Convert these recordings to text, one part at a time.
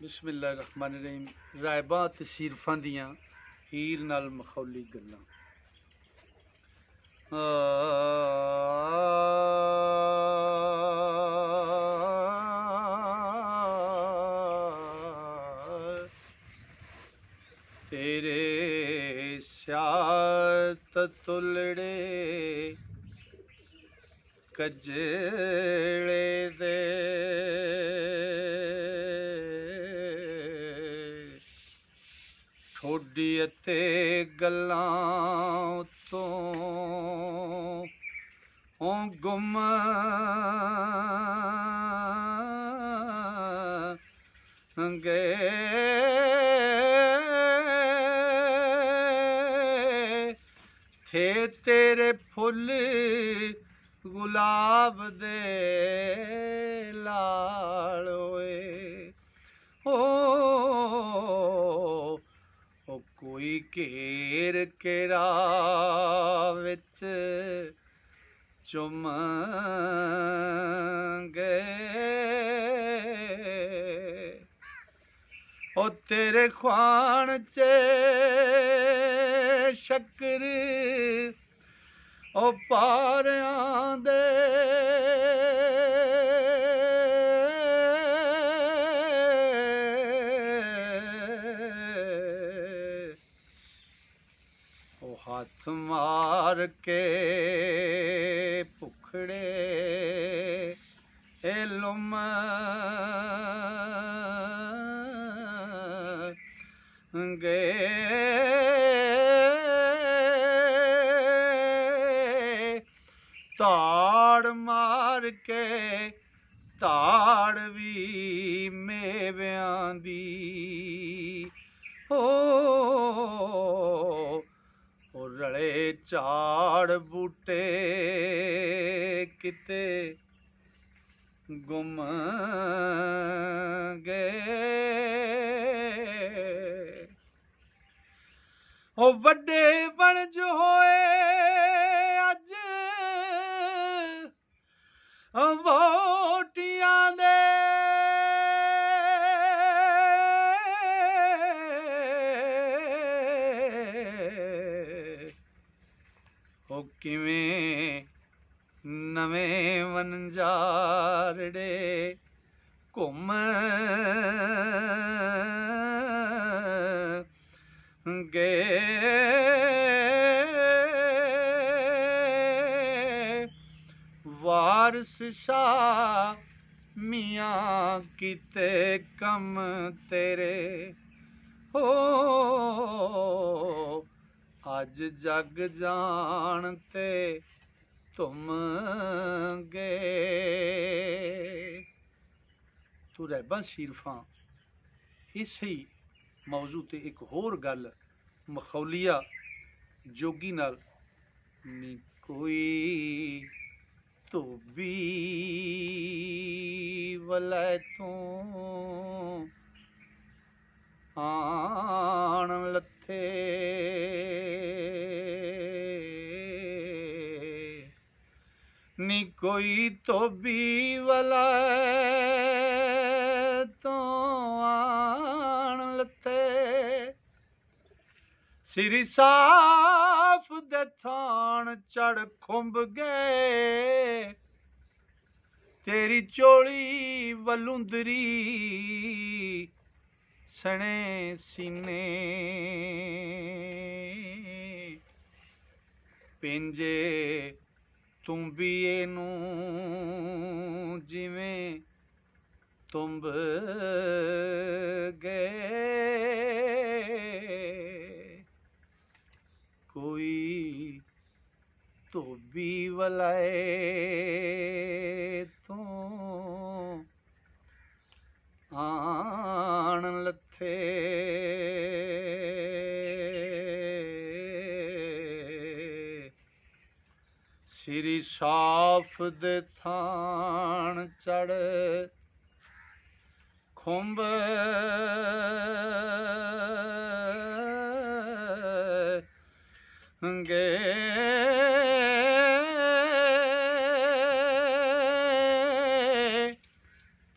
बिस्मिल्लाहिर्रहमानिर्रहीम। रायबा ते सीरफां दियां हीर नाल मखौली गल्लां। तेरे स्यात तुलड़े कजड़े दे ठोडी अते गल्लां तो गुम गए थे तेरे फुल गुलाब दे लाड़ोए। ओ कोई घेर के राह विच चुम गए। ओ तेरे खुआन च शक्कर ओ पारियां दे ओ हाथ मार के भुखड़े ए लुम गए। ताड़ मार के ताड़ भी मेवियां दी ओ रले झाड़ बूटे किते गुम गए। ओ वड्डे वणज होए अज वोटियां दे ओ किवें नवें वनजारड़े घुम गए। वारिस शाह मियां कीते कम तेरे अज जग जानते तुम गए। तो रैबा सीरफां इसे मौजू ते एक होर गल मखौलिया जोगी नाल नी कोई धोबी वलैतों आण लथे नी कोई धोबी वलैतों आण लथे। सिर साफ दे थान चढ़ खुंब गए तेरी चोली वलुंदरी सने सीने पिंजे तुम्बिए नू जिवें तुम्ब गए। कोई धोबी वलाए तो आण लथे सिरी साफ दे थान चढ़ खुंब गए।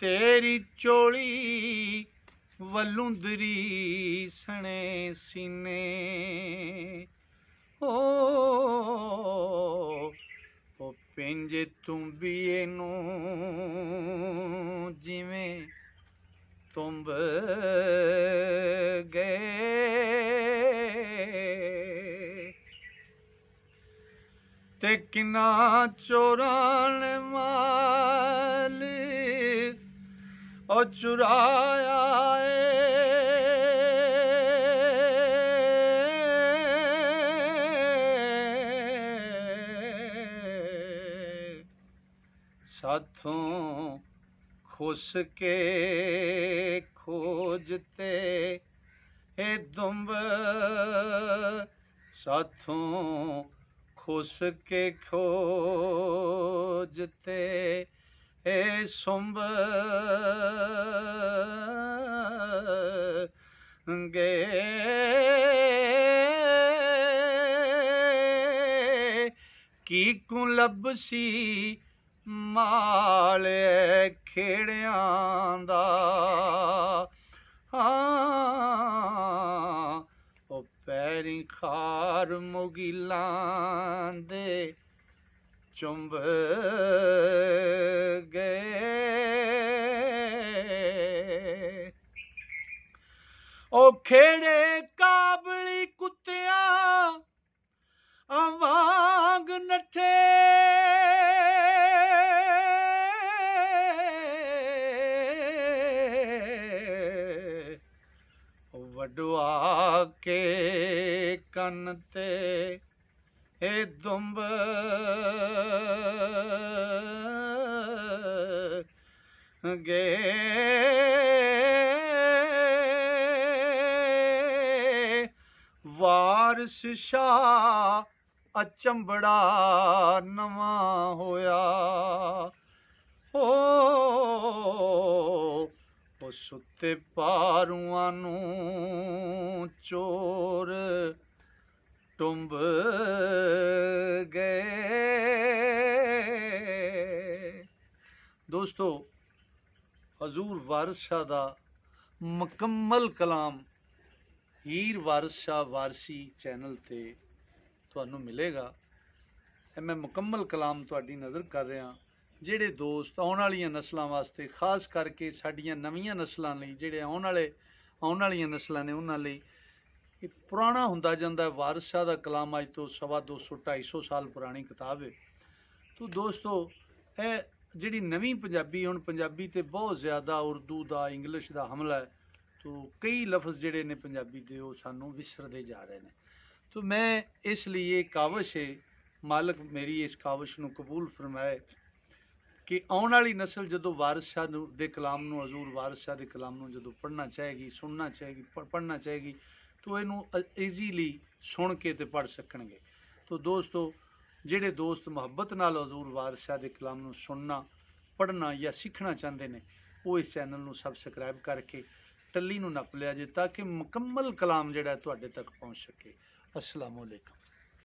तेरी चोली वलुंदरी सने सीने ओ पिंज तुम्बिए नू जिवें तुम्ब गए ते किना चोरान माल और चुराया साथों खुस के खोजते ए दुम्ब साथों खुस के खोजते ए सुम्ब गए की कु लबसी माल खेड़ियां दा ओ पैरी खार मुगिलां दे चुंब गए ओ खेड़े काबली कुत्तिया वांग नठे वडवा के कन ते ए दुम्ब गए वारस शाह अचंबड़ा नवा होया ओ सुते पारुआं नू चोर टुंब गए। दोस्तों हजूर वारिस शाह दा मुकम्मल कलाम हीर वारिस शाह वारसी चैनल ते तुहानू मिलेगा। मैं मुकम्मल कलाम तुहाडी नज़र कर रहा। ਜਿਹੜੇ ਦੋਸਤ ਆਉਣ ਵਾਲੀਆਂ ਨਸਲਾਂ ਵਾਸਤੇ ਖਾਸ ਕਰਕੇ ਸਾਡੀਆਂ ਨਵੀਆਂ ਨਸਲਾਂ ਲਈ ਜਿਹੜੇ ਆਉਣ ਵਾਲੀਆਂ ਨਸਲਾਂ ਨੇ ਉਹਨਾਂ ਲਈ ਇਹ ਪੁਰਾਣਾ ਹੁੰਦਾ ਜਾਂਦਾ। ਵਾਰਿਸ ਸ਼ਾਹ ਦਾ ਕਲਾਮ ਅੱਜ ਤੋਂ 250-250 ਸਾਲ ਪੁਰਾਣੀ ਕਿਤਾਬ ਹੈ। ਤੋ ਦੋਸਤੋ ਇਹ ਜਿਹੜੀ ਨਵੀਂ ਪੰਜਾਬੀ ਹੁਣ ਪੰਜਾਬੀ ਤੇ ਬਹੁਤ ਜ਼ਿਆਦਾ ਉਰਦੂ ਦਾ ਇੰਗਲਿਸ਼ ਦਾ ਹਮਲਾ ਹੈ। ਤੋ ਕਈ ਲਫ਼ਜ਼ ਜਿਹੜੇ ਨੇ ਪੰਜਾਬੀ ਦੇ ਉਹ ਸਾਨੂੰ ਵਿਸਰਦੇ ਜਾ ਰਹੇ ਨੇ। ਤੋ ਮੈਂ ਇਸ ਲਈ ਇਹ ਕਾਵਿਸ਼ ਹੈ ਮਾਲਕ ਮੇਰੀ ਇਸ ਕਾਵਿਸ਼ ਨੂੰ ਕਬੂਲ ਫਰਮਾਏ कि आने वाली नस्ल जो वारिस शाह के कलाम नू हजूर वारिस शाह के कलाम नू जो पढ़ना चाहेगी सुनना चाहेगी पढ़ना चाहेगी तो इनू ईजीली सुन के ते पढ़ सकणगे। तो दोस्तों जिहड़े दोस्त मुहब्बत नाल हजूर वारिस शाह के कलाम नू सुनना पढ़ना या सीखना चाहते हैं वो इस चैनल नू सबसक्राइब करके टल्ली नू नप लिया जे ताकि मुकम्मल कलाम जिहड़ा तुहाडे तक पहुँच सके। अस्सलाम वालेकुम।